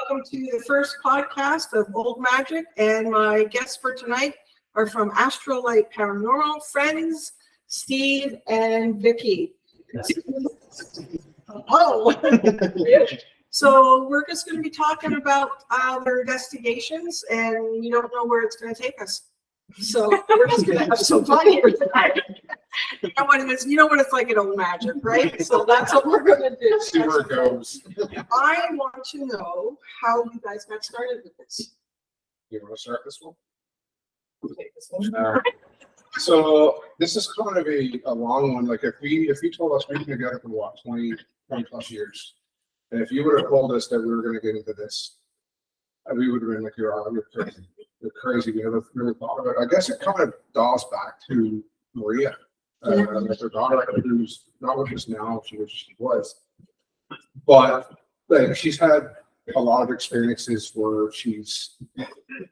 Welcome to the first podcast of Old Magic, and my guests for tonight are from Astral Paranormal, friends Steve and Vicky. Oh, so we're just going to be talking about their investigations, and you don't know where it's going to take us. So we're just going to have some fun here tonight. You know what it is? You know what it's like at Old Magic, right? So that's what we're going to do. See where it goes. I want to know how you guys got started with this. You want to start this one? So this is kind of a long one. Like if you told us we've been together for what, 20 plus years, and if you would have told us that we were going to get into this, we would have been like, you're crazy. You're crazy. We never really thought of it. I guess it kind of dials back to Maria, like her daughter, who's not with us now. She was, but like she's had a lot of experiences where she's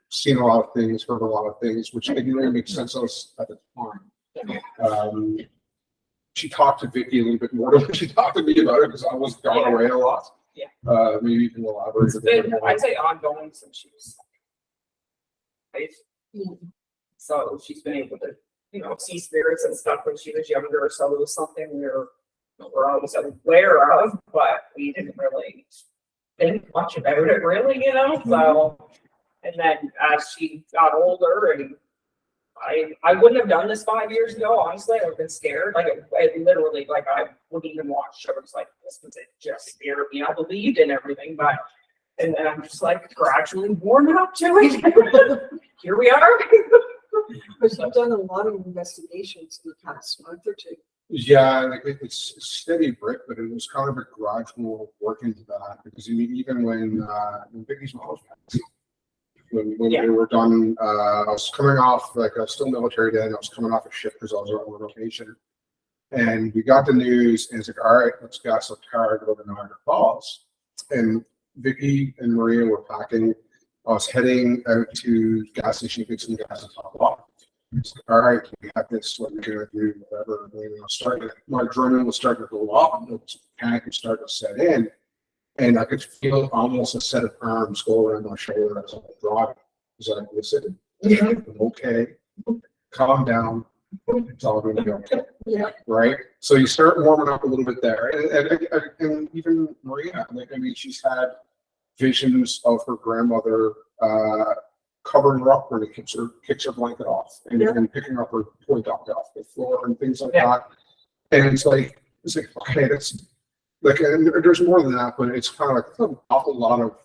seen a lot of things, heard a lot of things, which didn't really make sense to us at the time. She talked to Vicky a little bit more than she talked to me about it because I was gone away a lot. Yeah. Maybe you can elaborate. It's been, I'd say, ongoing since she was 5. So she's been able to, see spirits and stuff when she was younger. So it was something we're always aware of, but we didn't really think much about it, really, So, and then as she got older, and I wouldn't have done this 5 years ago. Honestly, I would have been scared. Like it literally, like I wouldn't even watch shows like this because it just scared me. I believed in everything, but and then I'm just like gradually warming up to it. Here we are. But you've done a lot of investigations in the past month or two. Yeah, like it's steady brick, but it was kind of a gradual work into that because even when Vicky's mom was passed, when we were done, I was coming off, like I was still military then, I was coming off a shift because I was on rotation. And we got the news and it's like, all right, let's gas the car, go to Niagara Falls. And Vicky and Maria were packing. I was heading out to the gas station to get some gas to top off. It's like, all right, we have this, what we're gonna do, whatever. And my adrenaline was starting to go up, panic was starting to set in. And I could feel almost a set of arms go around my shoulder as I was driving. It's like, listen, I'm okay, calm down, it's all going to be okay. Yeah. Right? So you start warming up a little bit there. And even Maria, she's had visions of her grandmother covering her up when it kicks her blanket off and picking up her toy dog off the floor and things like that. And it's like, okay, that's like, and there's more than that, but it's kind of like an awful lot of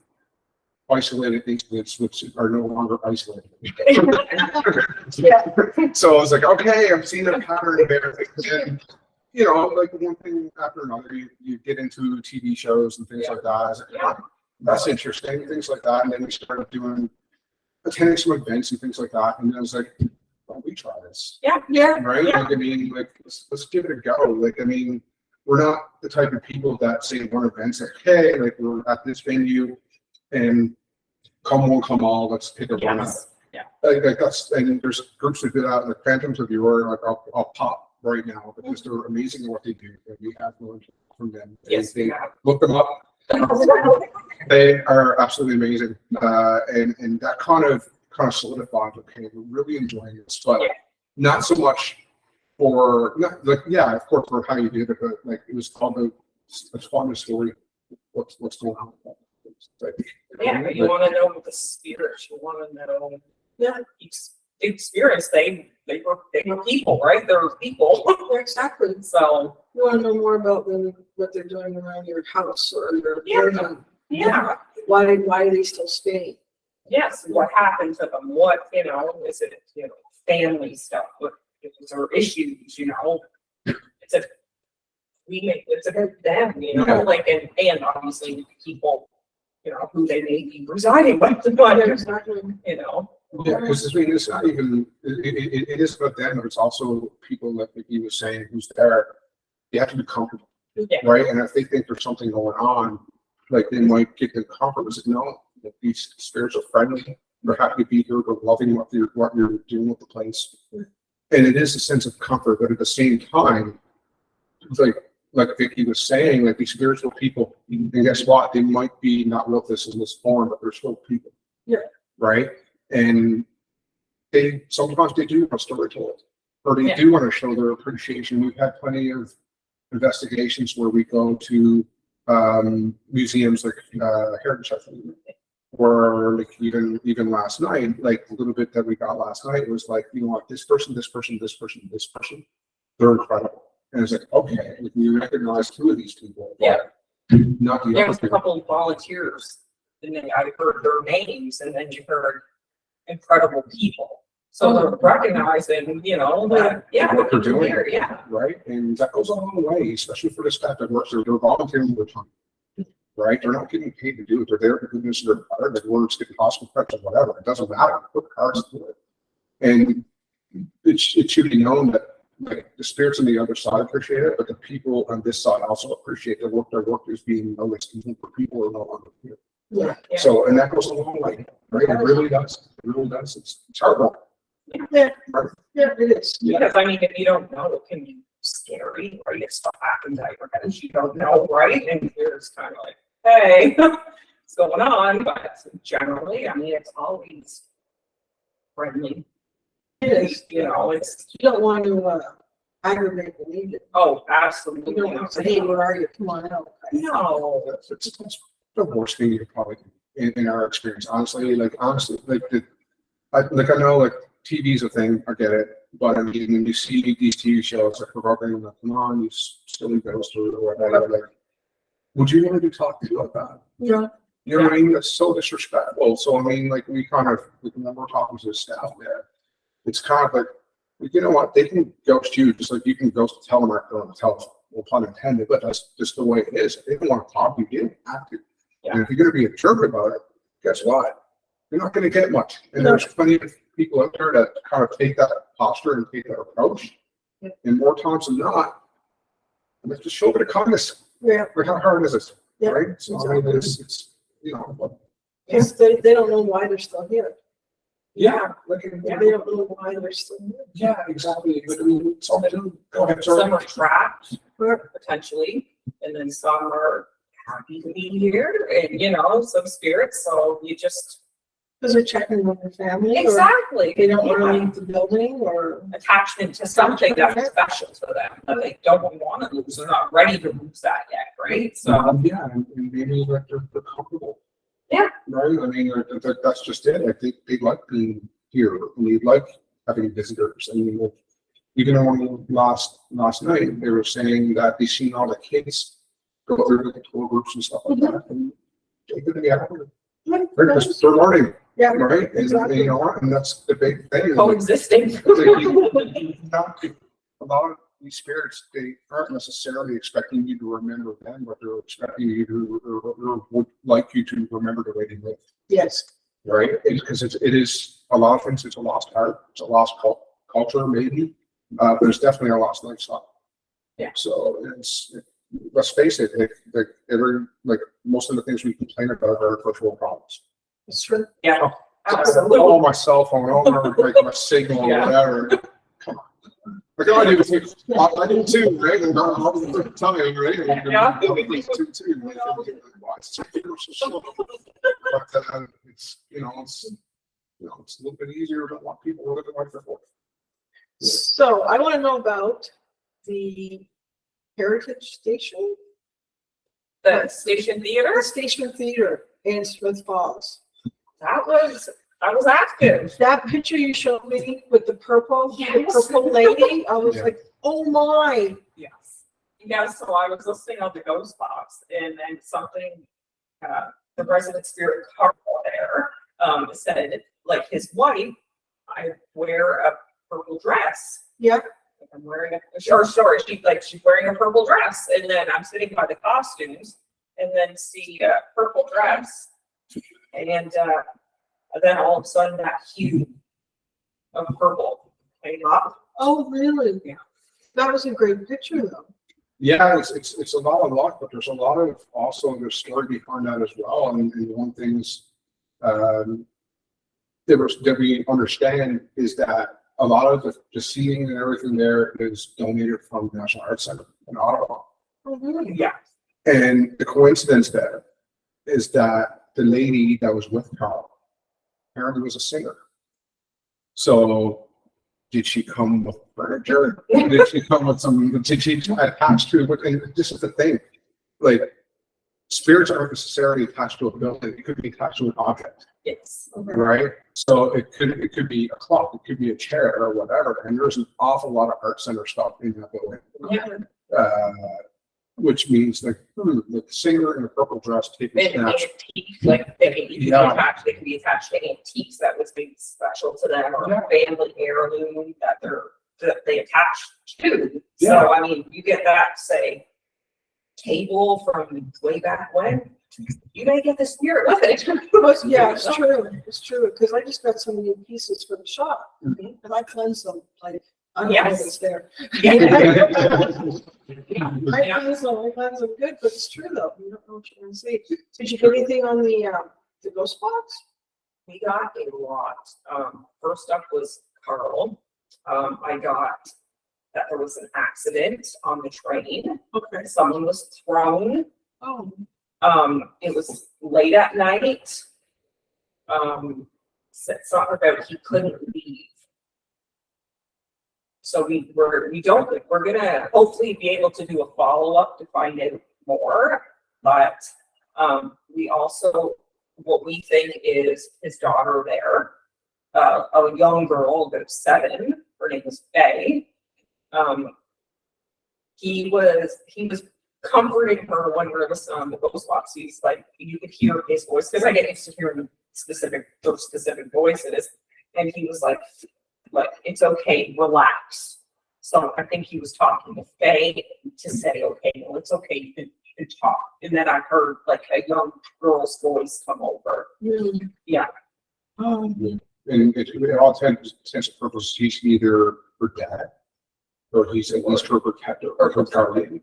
isolated incidents which are no longer isolated. So I was like, okay, I'm seeing a pattern there. And, like one thing after another, you get into TV shows and things like that. I was like, that's interesting, things like that. And then we started attending some events and things like that. And I was like, why don't we try this? Yeah. Right? Yeah. Like, let's give it a go. Like, we're not the type of people that say one event's like, hey, like we're at this venue and come one, come all, let's pick a one out. Yeah. Like that's, and there's groups that do that, like Phantoms of the Order, like I'll pop right now because they're amazing at what they do. And we have learned from them. They look them up. They are absolutely amazing. And that kind of solidified, okay, we're really enjoying this, but not so much for, of course, for how you did it, but like it was called the story. What's going on? Like, you want to know the spirits. You want to know experience. They were people, right? They were people. Exactly. So you want to know more about what they're doing around your house or your why are they still staying? Yes. What happened to them? What is it? Family stuff. What or issues? It's about them. Like and obviously people. Who they may be residing with, but Exactly. Yeah, because it's not even. It is about them, but it's also people like he was saying who's there. You have to be comfortable, right? And if they think there's something going on, like they might get the comfort. But no, these spirits are friendly. They're happy to be here. They're loving what you're doing with the place, and it is a sense of comfort. But at the same time, it's like like Vicky was saying, like these spiritual people, and guess what? They might be not with us in this form, but they're still people. Yeah. Right? And they sometimes they do want a story told, or they do want to show their appreciation. We've had plenty of investigations where we go to museums like Heritage Museum, or like even last night, like the little bit that we got last night was like, you know what, this person, they're incredible. And it's like, okay, like you recognize two of these people. Yeah. Not the There other was a people. couple of volunteers, and then I heard their names, and then you heard incredible people. So they're recognizing, you know, that, What they're doing. here, yeah. Right? And that goes a long way, especially for the staff that works there. They're volunteering their time. Right? They're not getting paid to do it. They're there for goodness of their part. Like words getting hospital prep or whatever. It doesn't matter. Put cards to it. And it should be known that like the spirits on the other side appreciate it, but the people on this side also appreciate their work. Their work is being noticed even for people who are no longer here. Yeah. So, and that goes a long way. Right? It really does. It really does. It's terrible. Yeah, yeah, it is. Because I mean, if you don't know, it can be scary, right? If stuff happens at your head, you don't know, right? And you're just kind of like, hey, what's going on? But generally, I mean, it's always friendly. It is. You know, it's, You don't want to aggravate the leader. oh, You absolutely. don't want to say, hey, where are you? Come on out. No. That's the worst thing you could probably do in our experience. Honestly, like I know like TV's a thing, I get it. But I mean, when you see these TV shows like provoking them, come on, you silly ghosts or whatever, like, would you really be talking about that? Yeah. You know what I mean? That's so disrespectful. So I mean, like we remember talking to the staff there. It's kind of like, you know what? They can ghost you just like you can ghost a telemarketer on the telephone. Well, pun intended, but that's just the way it is. If they don't want to talk to you, you don't have to. Yeah. And if you're going to be a jerk about it, guess what? You're not going to get much. And there's plenty of people out there that kind of take that posture and take that approach. Yeah. And more times than not, let's just show a bit of kindness. Yeah. Like how hard is this? Yeah. Right? So I mean, it's you know. Yes, they don't know why they're still here. Yeah. Like, They don't know why they're still here. yeah, exactly. But I mean, some do. Go ahead, Some sorry. are trapped, potentially, and then some are happy to be here, and you know, some spirits. So you just Because they're checking with their family. Or exactly they don't want to yeah. leave the building or. Attachment to something that's special to them that they don't want to lose. They're not ready to lose that yet, right? So Yeah, and maybe like they're comfortable. Yeah. Right? I mean, that's just it. I think they like being here and they like having visitors. I mean, even on last night, they were saying that they seen all the kids go through the tour groups and stuff like that. And they're going to be happy. Because they're learning, Yeah. right? And Exactly. you know what? And that's the big thing. coexisting. A lot of these spirits, they aren't necessarily expecting you to remember them, but they're expecting you to, or would like you to remember the way they live, Yes. right? Because it is a lot of things. It's a lost art, it's a lost culture, maybe, but it's definitely a lost lifestyle. Yeah. So let's face it, like most of the things we complain about are virtual problems. That's true. Yeah, Oh, absolutely. my cell phone, like my signal or Yeah. whatever. Come on. Like I do too, right? And I'm telling you, right? And Yeah. too. But it's it's a little bit easier than what people were living like before. So I want to know about the Heritage Station, The Station the Theater, Station Theater in Smith Falls. that was active. That picture you showed me with the purple Yes. lady, I was Yeah. like, oh my. Yes. Yeah, so I was listening on the Ghost Box and then something, the resident spirit couple there, said, like his wife, I wear a purple dress. Yeah. Like I'm wearing she's wearing a purple dress. And then I'm sitting by the costumes and then see a purple dress. And then all of a sudden that hue of purple came up. Oh, really? Yeah. That was a great picture though. Yeah, it's a lot of luck, but there's a lot of also the story behind that as well. And one thing is that we understand is that a lot of the seating and everything there is donated from the National Arts Center in Ottawa. Yeah. And the coincidence there is that the lady that was with Carl apparently was a singer. So did she come with furniture? Did she come with some, did she attach to it? And this is the thing, like, spirits aren't necessarily attached to a building. It could be attached to an object, Yes. right? So it could be a clock, it could be a chair or whatever. And there's an awful lot of art center stuff in that building. Yeah. Which means like the singer in a purple dress taking They can be snaps. antiques, like they can be Yeah. attached. They can be attached to antiques that was being special to them, or Yeah. a family heirloom that they attach to. Yeah. So I mean, you get that say table from way back when. You may get the spirit with it. Yeah, it's true. It's true. Because I just got some new pieces for the shop, Mhm. and I cleanse them. Like I don't know Yes. if it's there. Yeah. I cleanse them good, but it's true though. You don't know what you're gonna see. Did you get anything on the ghost box? We got a lot. First up was Carl. I got that there was an accident on the train. Okay. Someone was thrown. Oh. It was late at night. Said something about he couldn't leave. So we're gonna hopefully be able to do a follow-up to find out more. But we also, what we think is his daughter there, a young girl, about 7, her name was Faye. He was comforting her when we were listening on the ghost box. He's like, you could hear his voice, because I get used to hearing specific voices. And he was like, it's okay, relax. So I think he was talking to Faye to say, okay, well, it's okay, you can talk. And then I heard like a young girl's voice come over. Really? Yeah. And it all intents and purposes, he's either her dad or he's at least her protector or her guardian.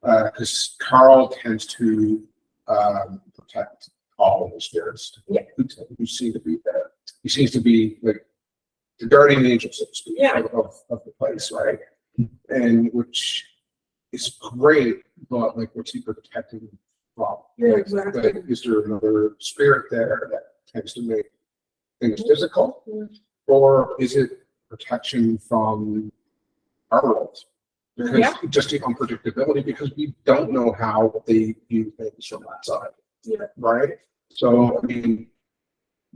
Because Carl tends to protect all of the spirits. Yeah. Who seem to be there. He seems to be like the guardian angel, so to speak, Yeah. of the place, right? And which is great, but like what's he protecting from? Yeah, Like, exactly. like, is there another spirit there that tends to make things difficult? Yeah. Or is it protection from our world? Because Yeah. just the unpredictability, because we don't know how they view things from that side. Yeah. Right? So I mean,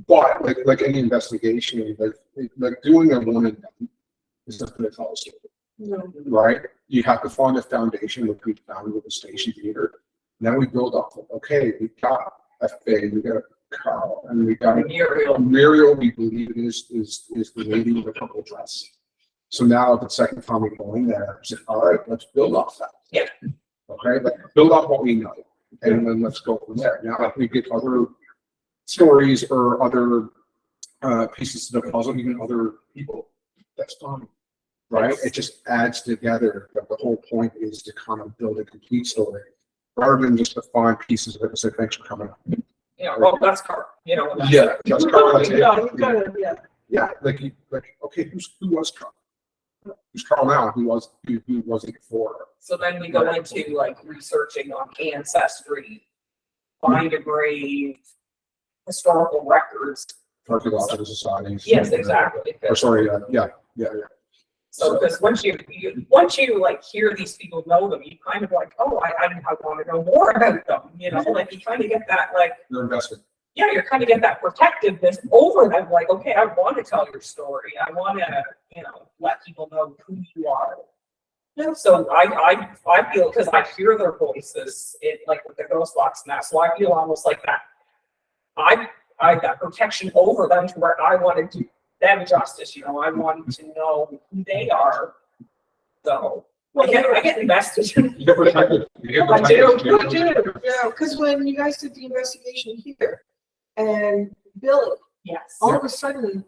but like any investigation, like doing a one and done is not going to tell us, No. right? You have to find a foundation, which we found with the station theater. Now we build off of, okay, we got FA, we got Carl, and we got Muriel, we believe is the lady with the purple dress. So now the second time we go in there, we say, all right, let's build off that. Yeah. Okay, let's build off what we know, and then let's go from there. Now, if we get other stories or other pieces to the puzzle, even other people, that's fine, right? Yes. It just adds together. But the whole point is to kind of build a complete story, rather than just to find pieces of it and say, thanks for coming up. Well, that's Carl, that's- Yeah, that's Carl. Yeah, you gotta, yeah. Yeah, okay, who was Carl? Who's Carl now? Who wasn't before? So then we go into like researching on ancestry, find a grave, historical records. Archaeological societies. Yes, exactly. Or sorry, yeah. So because once you like hear these people know them, you kind of like, oh, I want to know more about them. Like you kind of get that like, You're invested. yeah, you kind of get that protectiveness over them. Like, okay, I want to tell your story. I want to, let people know who you are. Yeah. So I feel, because I hear their voices, like with the ghost box now, so I feel almost like that. I got protection over them to where I want to do them justice. I want to know who they are. So I get invested. You're protected. I do. Yeah, because when you guys did the investigation here, and Billy, Yes. all of a sudden,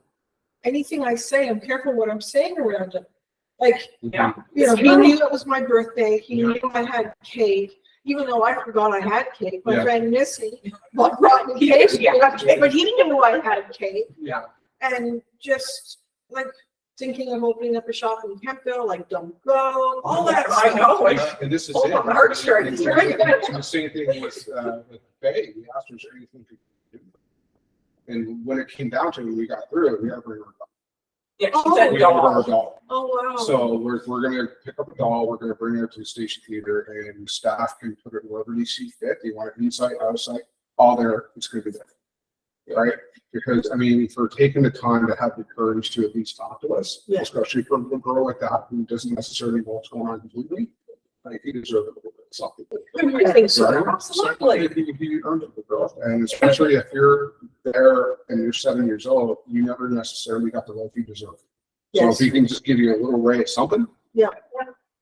anything I say, I'm careful what I'm saying around him. Like, Yeah. he knew it was my birthday. He knew I had cake, even though I forgot I had cake. My Yeah. friend Missy brought me cake, Yeah. but he knew I had cake. Yeah. And just like thinking of opening up a shop in Kempville, like don't go, all that I stuff. know, like, And this is oh, it. my heartstrings, right? And the same thing with Faye. We asked her, is there anything we could do? And when it came down to it, we got through it, we got to bring her a Yeah, she Oh, said we got to bring her a dog. doll. Oh, wow. So we're gonna pick up a doll, we're gonna bring her to the station theater, and staff can put it wherever they see fit. They want it inside, outside, all there, it's gonna be there. Right? Because I mean, for taking the time to have the courage to at least talk to us, Yeah. especially from a girl like that who doesn't necessarily know what's going on completely, I think you deserve a little bit of something. I think so. Right? Absolutely. You earned it, girl. And especially if you're there and you're 7 years old, you never necessarily got the life you deserve. So Yes. if he can just give you a little ray of something,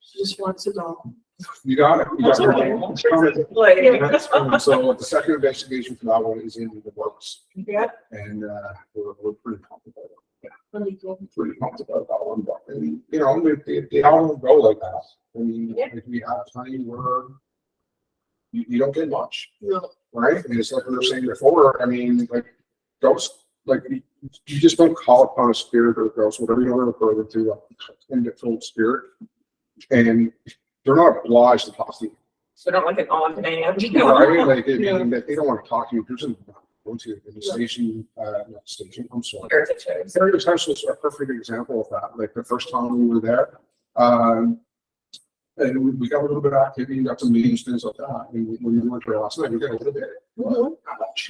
She just wants it all. you got it. You got it. Like, And so the second investigation for that one is in the works, Yeah. and we're pretty comfortable. Let me go. Pretty comfortable about that one, but and, you know, they all go like that. I mean, Yeah. like we have time where you don't get much, No. right? And it's like we were saying before. I mean, like ghosts, like you just don't call upon a spirit or a ghost, whatever you want to refer to, in the full spirit, and they're not obliged to talk to you. so not like an on demand, you know? Right, like, I Yeah. mean, they don't want to talk to you, there's a, going to the station, not station, I'm sorry. Heritage shows. Heritage House was a perfect example of that, like the first time we were there, and we got a little bit of activity, got some meetings, things like that, and when we went there last night, we got a little bit. Mhm.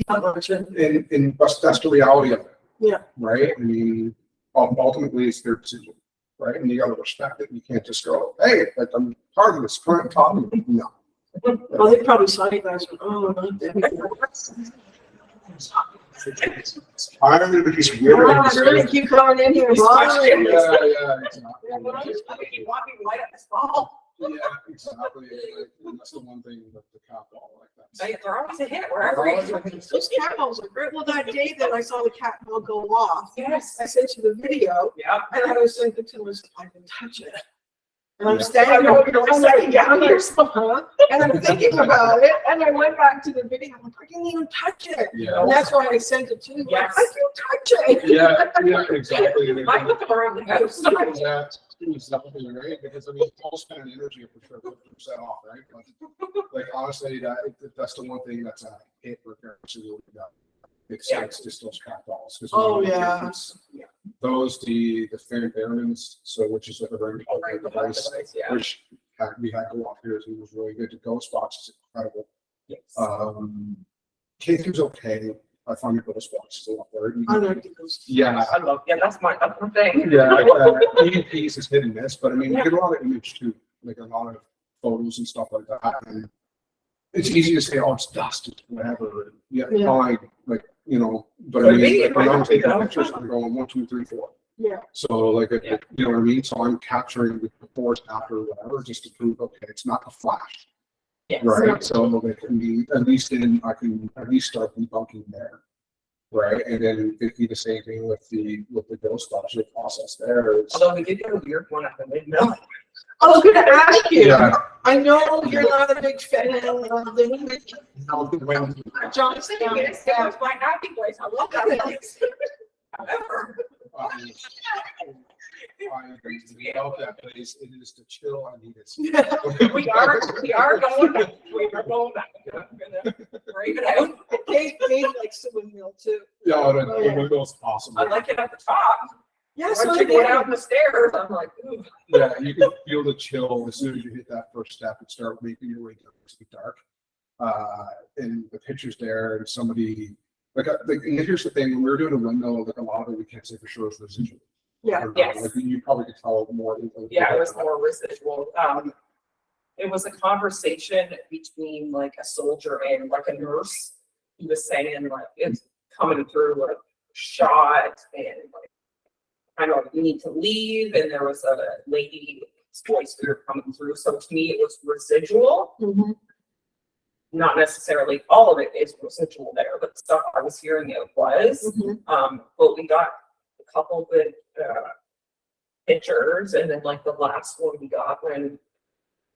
Not much. And that's the reality of it. Yeah. Right, I mean, ultimately, it's their decision, right, and you gotta respect it, you can't just go, hey, like, I'm part of this, current talking, no. Well, they probably saw you guys. Oh, not that. I'm gonna be weird. I'm gonna keep coming in here. These bothering questions. you. Yeah, exactly. I think you want me to light up this ball. Yeah, exactly. Like, that's the one thing with the cat ball like that. They're always a hit wherever you. Those cat balls are great. Well, that day that I saw the cat ball go off, Yes. I sent you the video, Yeah. and I was thinking to myself, I can touch it. And I'm Yeah. standing I know, there, you're I'm standing down here. and I'm thinking about it, and I went back to the video, I'm like, I didn't even touch it. Yeah. And that's why I sent it to you. Yes. I can touch it. Yeah, exactly. I put them around the house. Yeah, exactly, right? Because I mean, all spend energy for sure, 50% off, right? But like honestly, that's the one thing that's a hit repair to really got. It's just those cat balls. 'Cause, Oh, you know, yeah. it's- those the Phantomins, so which is like a very popular device, Yeah. which we had go off here. It was really good. The Ghost Box is incredible. Yes. K2's okay. I find the Ghost Box is a lot better. I like the ghost. Yeah. I love, that's my thing. Yeah, EMPs is hit and miss, but I mean, you get a lot of image too, like a lot of photos and stuff like that. And it's easy to say, oh, it's dust, it's whatever. Yeah, Yeah. fine, like, you know, but I Could mean, be, like, it when might I'm not be taking though. pictures, I'm going 1, 2, 3, 4. Yeah. So like, Yeah. you know what I mean? So I'm capturing the before, after, whatever, just to prove, okay, it's not a flash, Yes. right? So it can be, at least I can at least start debunking there. Right, and then it'd be the same thing with the ghost box, your process there is. Although we did get a weird one at the windmill. I was gonna ask you, Yeah. I know you're not a big fan of the movie Johnson. Yes, that was my happy place. I love that place. However, I agree about that place, it is the chill I need it. we are going back. We are going back. I'm gonna break it out. Dave likes the windmill too. Yeah, the window's awesome. I like it at the top. Yeah, so Once you go down the stairs, I'm like, ooh. Yeah, you can feel the chill as soon as you hit that first step and start making your way down to the dark. And the pictures there, and somebody like and here's the thing: when we were doing a windmill, like a lot of it, we can't say for sure it's residual. Yeah. Yes. Like you probably could tell more. Yeah, it was more residual. It was a conversation between like a soldier and like a nurse. He was saying like it's coming through like shot and like I don't know, you need to leave. And there was a lady's voice spirit coming through. So to me, it was residual. Mhm. Not necessarily all of it is residual there, but the stuff I was hearing it was. Mhm. But we got a couple good pictures, and then like the last one we got when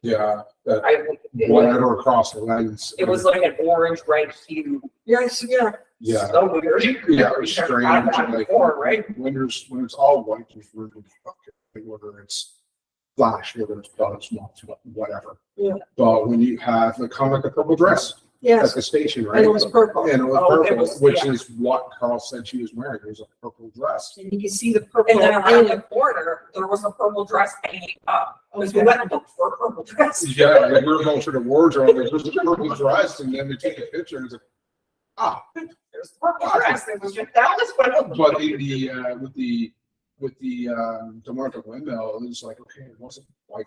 Yeah, I went or across the lens. it was like an orange red hue. Yes, yeah. Yeah. So weird. Yeah, it was Never strange. had that Like, before, right? when it's all white, it's really fucking, whether it's flash, whether it's bugs, moths, whatever. Yeah. But when you have like kind of like a purple dress at Yes, the station, right? and it was purple. And it was Oh, it purple, was- which yeah. is what Carl said she was wearing. It was a purple dress. And you can see the purple. And then around in the corner, there was a purple dress hanging up. Because we Okay. went and looked for a purple dress. Yeah, like we were going through the wardrobe, like there's a purple dress, and then they take a picture, and it's like, ah. There's the purple dress. It was just, that was what. But in the with the one at the windmill, it was like, okay, it wasn't white,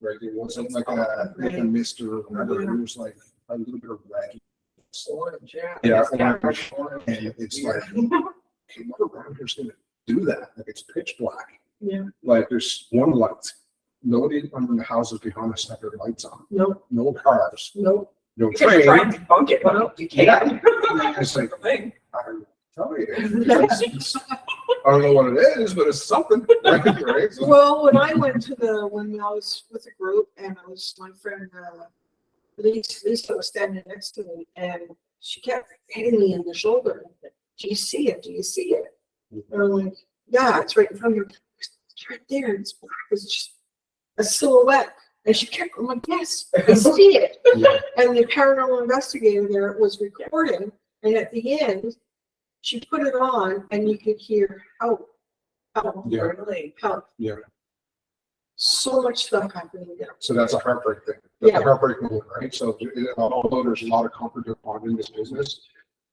right? It wasn't like a mist or whatever. It was like a little bit of red. Orange, yeah. Yeah, Orange. And it's like, okay, what around here's gonna do that? Like it's pitch black. Yeah. Like there's one light. Nobody in the houses behind us have their lights on. Nope, No cars. nope. No You can try train. and debunk it, but you can't. It's like, Thing. I tell you. I don't know what it is, but it's something. Right? So- Well, when I went to when I was with a group and I was, my friend, Lisa was standing next to me and she kept hitting me in the shoulder. Do you see it? Do you see it? And I'm like, yeah, it's right in front of you. It's right there. It's black. It's just a silhouette. And she kept, I'm like, yes, I see it. Yeah. And the paranormal investigator there was recording. And at the end, she put it on and you could hear help, help, Yeah. Really? help. Yeah. So much stuff happening there. So that's a heartbreak thing. That's Yeah. a heartbreak moment, right? So although there's a lot of comfort to find in this business,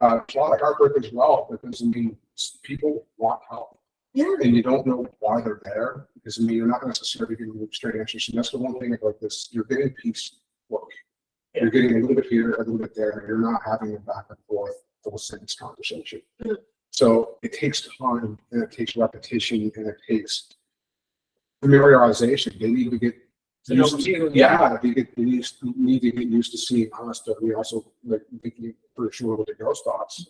there's a lot of heartbreak as well, because I mean, people want help. Yeah. And you don't know why they're there, because I mean, you're not necessarily getting straight answers. And that's the one thing about this, you're getting piece work. Yeah. You're getting a little bit here, a little bit there, and you're not having a back and forth full sentence conversation. Yeah. So it takes time, and it takes repetition, and it takes familiarization. They need to get To know used to, you, yeah, they need to get used to seeing us, but we also, like, thinking for sure with the ghost thoughts,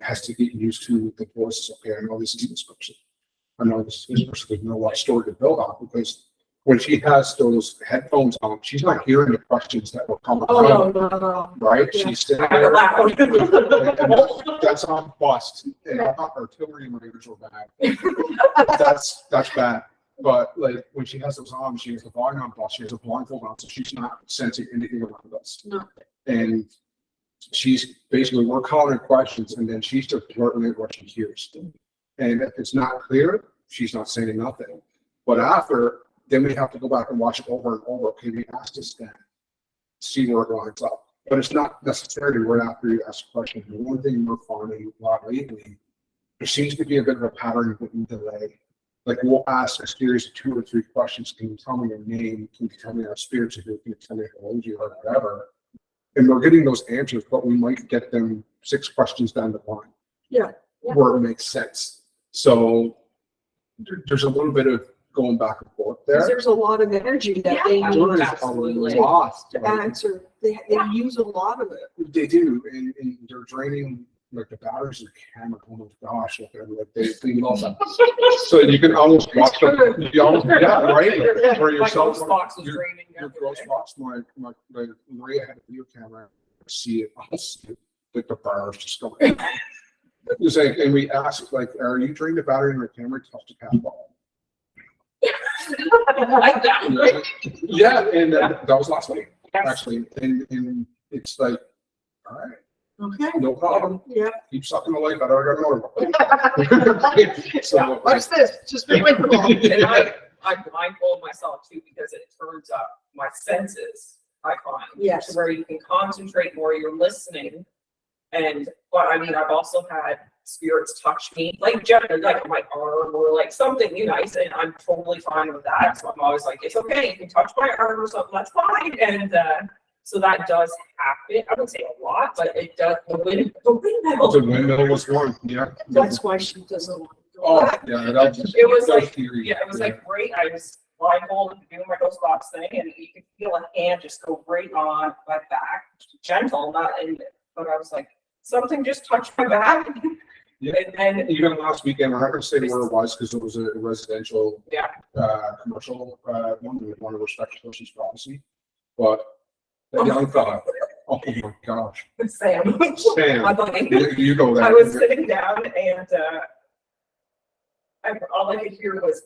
has to get used to the voices. Okay, I know this is this person. I know this is this person. There's no what story to build on, because when she has those headphones on, she's not hearing the questions that will come Oh, out, no, no, no. right? Yeah. She's sitting Kind of there. loud. That's on bust. And I thought artillery language were bad. That's bad. But like when she has those on, she has the volume on bust, she has a blindfold on, so she's not sensing anything around us. No. And she's basically, we're calling her questions, and then she's just blurting out what she hears. And if it's not clear, she's not saying nothing. But after, then we have to go back and watch it over and over. Okay, we asked this then, see where it lines up. But it's not necessarily right after you ask a question. The one thing we're finding a lot lately, there seems to be a bit of a pattern of delay. Like we'll ask a series of 2 or 3 questions. Can you tell me your name? Can you tell me our spirits are here? Can you tell me how old you are, whatever? And we're getting those answers, but we might get them 6 questions down the line. Yeah. Where it makes sense. So there's a little bit of going back and forth there. Because there's a lot of energy that they Yeah. need There is Absolutely. a lot. to answer. They use a lot of it. They do, and they're draining like the batteries of the camera. Oh my gosh, like they love them. So you can almost watch them. You almost, yeah, right. For My yourself, ghost box was your draining. ghost box. My Maria had a video camera. See it. I'll see it. Like the bars just going. It's like, and we asked, like, are you draining the battery in your camera? Touch the cat ball. Yeah, and that was last week, actually. And it's like, all right, Okay. no problem. Yeah. Keep sucking the life out. I got another one. So, What's this? Just be waiting. And I blindfold myself too, because it turns up my senses, I find. Yes. Where you can concentrate more, you're listening. And, but I mean, I've also had spirits touch me, like generally, like my arm or like something nice, and I'm totally fine with that. So I'm always like, it's okay, you can touch my arm or something, that's fine. And so that does happen. I wouldn't say a lot, but it does. The windmill was one, yeah. That's why she doesn't want to go Oh, back. yeah, that's It was that's like, theory. yeah, it was like great. I was blindfolded doing my ghost box thing, and you could feel a hand just go right on my back, gentle, not in. But I was like, something just touched my back. Yeah. And then Even last weekend, I'm not gonna say where it was because it was a residential, Yeah. Commercial, one of the respected person's prophecy. But that young fella, Oh my gosh. Sam. Sam. I'm like, You go there. I was sitting down and all I could hear was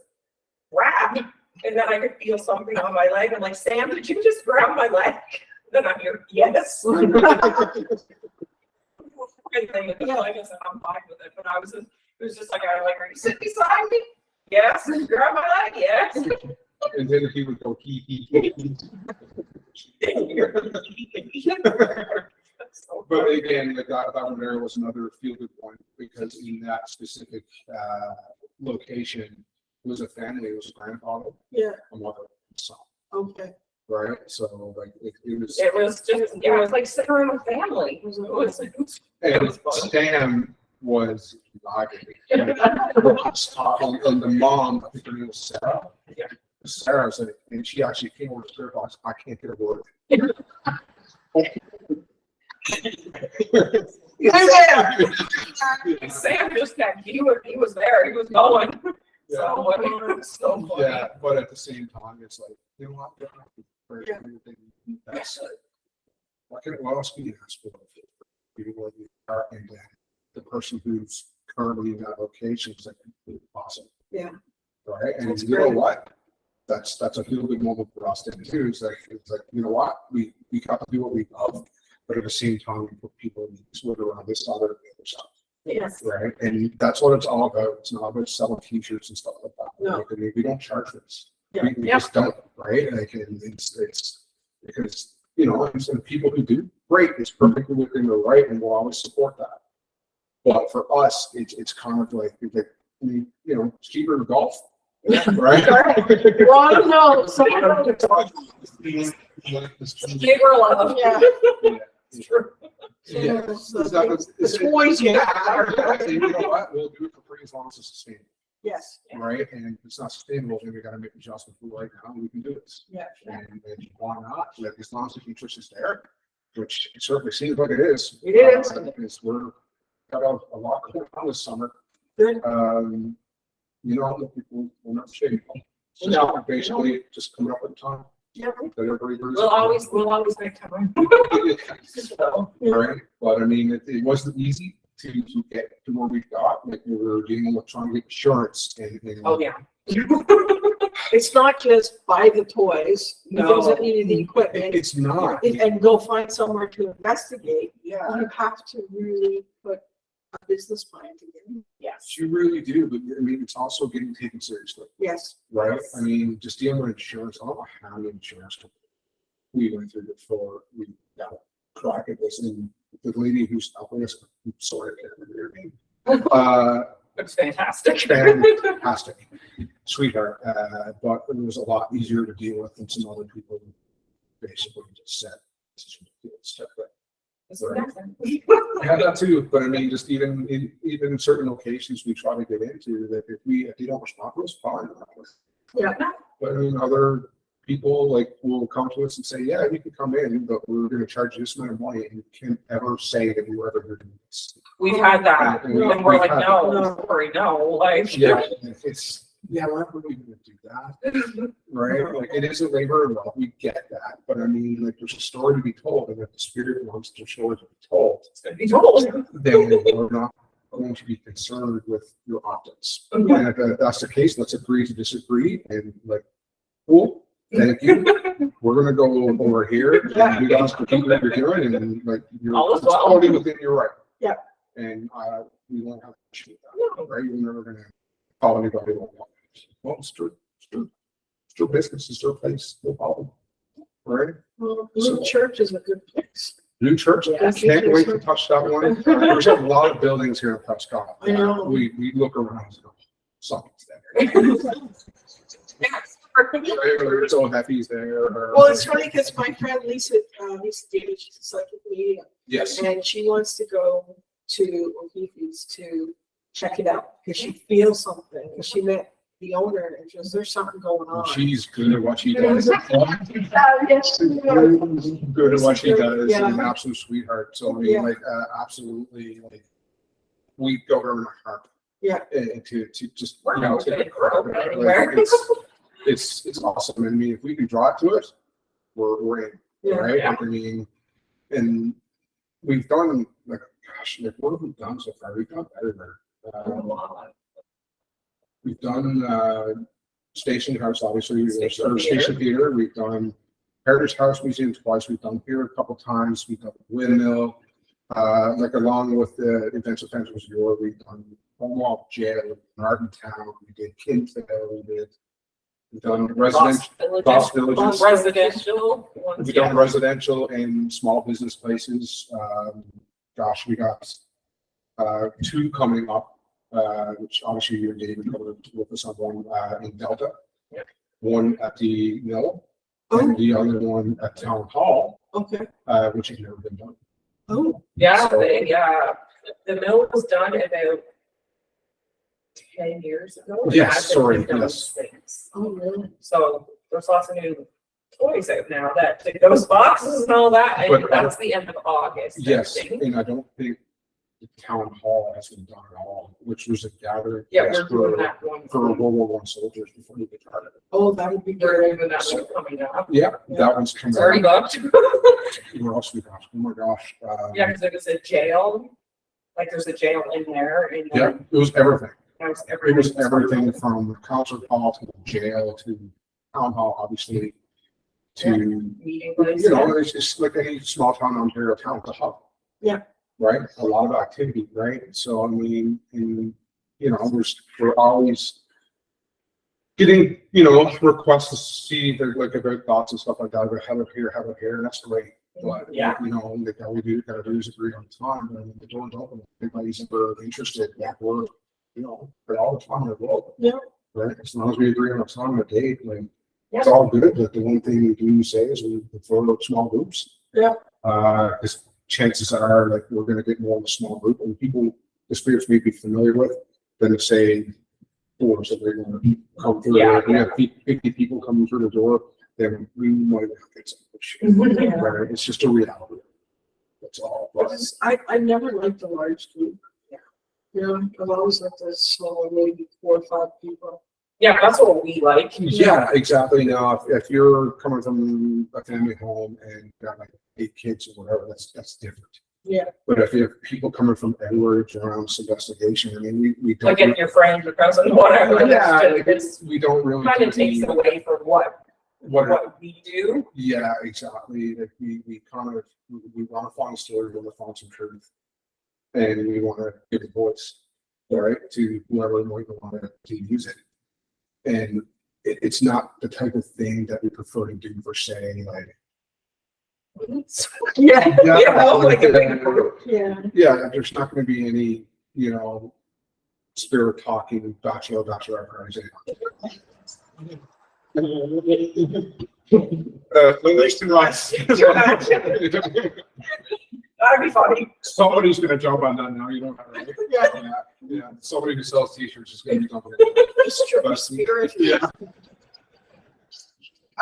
grab, and then I could feel something on my leg. I'm like, Sam, did you just grab my leg? Then I hear, yes. And then, I guess I'm fine with it, but it was just like, are you sitting beside me? Yes. Grab my leg? Yes. And then he would go hee hee hee. But again, that one there was another feel good one because in that specific location, it was a family, it was a grandfather, Yeah, a mother, and son, okay. right? So like it was. It was just, it was like sitting around with family. It was And fun. Sam was lively. Talking, and the mom, I think her name was Sarah. Yeah. Sarah said, and she actually came over to the box. I can't get a word. Sam just kept, he was there, he was going. So, so funny. Yeah, but at the same time, it's like, you know what? Yeah. That's what else can you ask for? People where you are, and then the person who's currently in that location is like awesome. Yeah. Right. And That's you know great. what? That's a feel good moment for us then too. It's like, you know what? We got to do what we love, but at the same time, we put people in this wood around this other and the other side. Yes. Right. And that's what it's all about. It's not about selling t-shirts and stuff like that. No. Like, I mean, we don't charge for this. Yeah. We Yeah. just don't, right? Like, and it's because, you know, and people who do great, it's perfectly within their right, and we'll always support that. But for us, it's kind of like, you know, it's cheaper to golf, right? Well, no, so, Bigger love. yeah. It's true. Yeah. The toys you have. And you know what? We'll do it for free as long as it's sustainable, Yes, right? And if it's not sustainable, then we got to make adjustments. Right now, we can do this. yeah. And why not? Like, as long as the interest is there, which it certainly seems like it is. It is. Because we're got a lot going on this summer. Good. You know, we're not shady. It's just No. basically just coming up with time Yeah. that everybody agrees. We'll always make time. So, Right, but I mean, it wasn't easy to get to where we got. Like, we were dealing with trying to get insurance and oh yeah. It's not just buy the toys, the things that No. need the equipment, it's not. and go find somewhere to investigate. Yeah, You have to really put a business plan together. Yes. you really do, but I mean, it's also getting taken seriously, Yes, right? I mean, just dealing with insurance, I don't know how many insurance companies we went through before we got a crack at this, and the lady who's helping us, I'm sorry, I can't remember her name. It's fantastic. Fantastic, sweetheart, but it was a lot easier to deal with than some other people who basically just said, this is ridiculous stuff, but I have that too, but I mean, just even in certain locations we try to get into, that if they don't respond to us, fine. yeah, But I mean, other people like will come to us and say, yeah, you can come in, but we're gonna charge you this amount of money, and you can't ever say that you ever doing this. We've had that, And and we're like, had- no, sorry, no, like. Yeah, it's, yeah, why would we even do that? Right? Like, it is a labor of love, we get that, but I mean, like, there's a story to be told, and if the spirit wants the story to be told, It's gonna be told. then we're not going to be concerned with your optics. And if that's the case, let's agree to disagree, and like, cool, thank you. We're gonna go over here, and you guys can keep what you're doing, and like, you're All is it's well. totally within your right. Yeah. And we won't have to shoot that, right? You're never gonna call anybody like that. Well, it's true, it's your business, it's your place, no problem. Right? well, Blue Church is a good place. New church, Yeah. can't wait to touch that one. There's a lot of buildings here in Prescott. I know. We look around, and go, something's there. There's old Happy's there. or- Well, it's funny because my friend Lisa David, she's a psychic medium, Yes, and she wants to go to O'Keefe's to check it out because she feels something. Because she met the owner and she goes, there's something going on. she's good at what she does. Yes, she is. Good at what she does, Yeah. an absolute sweetheart. So I mean, Yeah. like, absolutely, like, we go to her heart. Yeah. And to just, We're you know, not take gonna a crowd. go anywhere. It's awesome. I mean, if we can draw to it, we're in, Yeah. right? Yeah. Like, I mean, And we've done like, gosh, like what have we done so far? We've done everywhere. We've done Station House, obviously, Station Theater. We've done Heritage House Museum twice. We've done here a couple times. We've done Windmill. Like along with the Events of Fences War, we've done Homewall Jail, Martin Town. We did Kinsdale. We've done residential. Residential. We've done residential and small business places. Gosh, we got 2 coming up, which obviously you and David covered with us on one in Delta. Yeah. One at the mill, and the other one at Town Hall, Okay. which has never been done. Oh, Yeah, So- the mill was done about 10 years ago. Yes, I've been sorry, with those yes. things. oh, really? So there's lots of new toys out now that those boxes and all that, I think But, that's the end of August. I Yes, think. and I don't think the Town Hall has been done at all, which was a gathering Yeah, place we're doing for that one. World War I soldiers before you get started. Oh, that would be We're great. doing that one coming up. Yeah, that one's coming. It's already booked. Where else we got? Oh my gosh. Yeah, because it was a jail, like there's a jail in there and Yeah, then it was everything. that was It was everything from concert hall to jail to town hall, obviously, to, meeting place. you know, it's just like any small town in Ontario town, the hub. Yeah. Right? A lot of activity, right? So, I mean, you know, we're always getting, you know, requests to see the, like, about thoughts and stuff like that, but have it here, and that's great. But, Yeah. you know, like, all we gotta do is agree on time, and the door's open. If anybody's ever interested, like, we're, you know, for all the time in the world. Yeah. Right? As long as we agree on a time and a date, like, it's Yeah. all good, but the one thing we do say is we prefer small groups. Yeah. Because chances are, like, we're gonna get more of a small group, and people, the spirits may be familiar with, than say, or so they're gonna come through. Yeah, If we have 50 people coming through the door, then we might not get some shit. Yeah. Right? It's just a reality. That's all. But, I never liked a large group. Yeah. You know, I've always liked a small, maybe 4 or 5 people. Yeah, that's what we like. yeah, exactly. Now, if you're coming from a family home and got like 8 kids or whatever, that's different. Yeah. But if you have people coming from Edwards around some investigation, I mean, we don't. Like getting your friend, your cousin, whatever. Yeah, It's we don't really. kind of takes away from what we do. Yeah, exactly. Like we kind of, we want to find a story, we want to find some truth. And we want to give a voice, right, to whoever might want to use it. And it's not the type of thing that we prefer to do for, say, like. Yeah. Like a big group. Yeah. Yeah, there's not going to be any, you know, spirit talking bachelor parties. Linda's too nice. That'd be funny. Somebody's gonna jump on that now, you don't have to. Yeah, somebody who sells t-shirts is gonna be jumping. Stripper spirit. Yeah.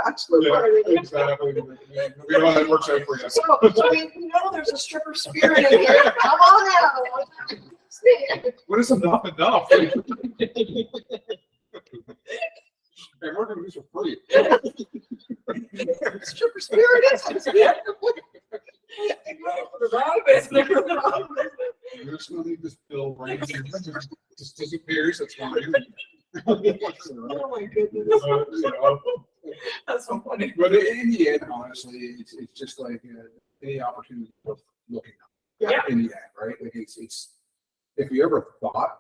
Absolutely. Yeah, exactly. We know that works out for you. So, we know there's a stripper spirit in here. Come on out. What is enough? Hey, we're gonna do some free. Stripper spirit is. You're just gonna leave this bill right here. Just disappears, that's fine. Oh my goodness. You know. That's so funny. But in the end, honestly, it's just like any opportunity worth looking at. Yeah. In the end, right? Like it's if you ever thought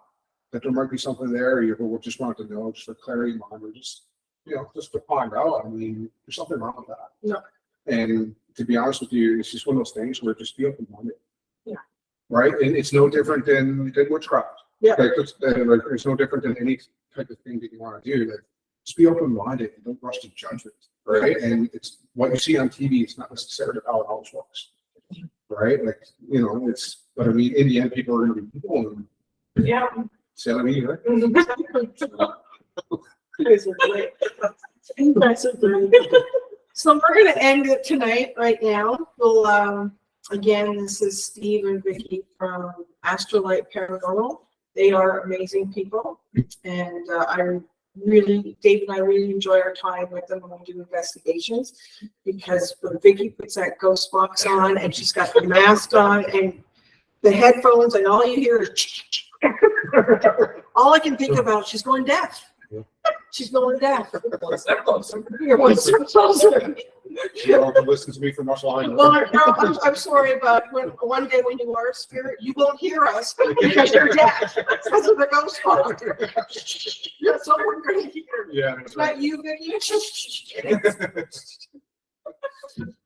that there might be something there, you ever just wanted to know, just for clarity of mind, or just, you know, just to find out. I mean, there's something wrong with that. No. And to be honest with you, it's just one of those things where just be open-minded. Yeah. Right? And it's no different than witchcraft. Yeah. Like it's no different than any type of thing that you want to do. Like, just be open-minded and don't rush to judgment, right? And it's what you see on TV. It's not necessarily how it always works, right? Like, you know, it's. But I mean, in the end, people are going to be people, and Yeah. say what I mean, right? You guys are great. You guys are great. So we're gonna end it tonight, right now. We'll, again, this is Steve and Vicky from Astral Paranormal. They are amazing people, and I really, Dave and I really enjoy our time with them when we do investigations, because when Vicky puts that ghost box on and she's got the mask on and the headphones and all you hear is all I can think about, she's going deaf. She's going deaf. One step closer. You're one step closer. You don't have to listen to me for much longer. Well, no, I'm sorry, but one day when you are a spirit, you won't hear us because you're deaf. Because of the ghost box. That's all we're gonna hear. Yeah. It's not you, Vicky.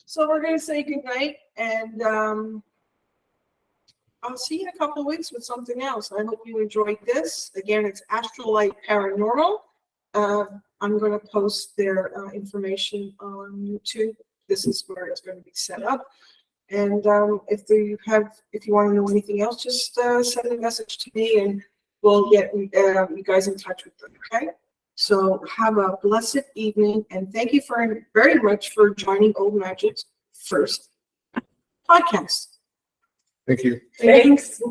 So we're gonna say goodnight, and I'll see you in a couple of weeks with something else. I hope you enjoyed this. Again, it's Astral Paranormal. I'm going to post their information on YouTube. This is where it's going to be set up. And if you want to know anything else, just send a message to me, and we'll get you guys in touch with them. Okay. So have a blessed evening, and thank you very much for joining Old Magick's first podcast. Thank you. Thanks.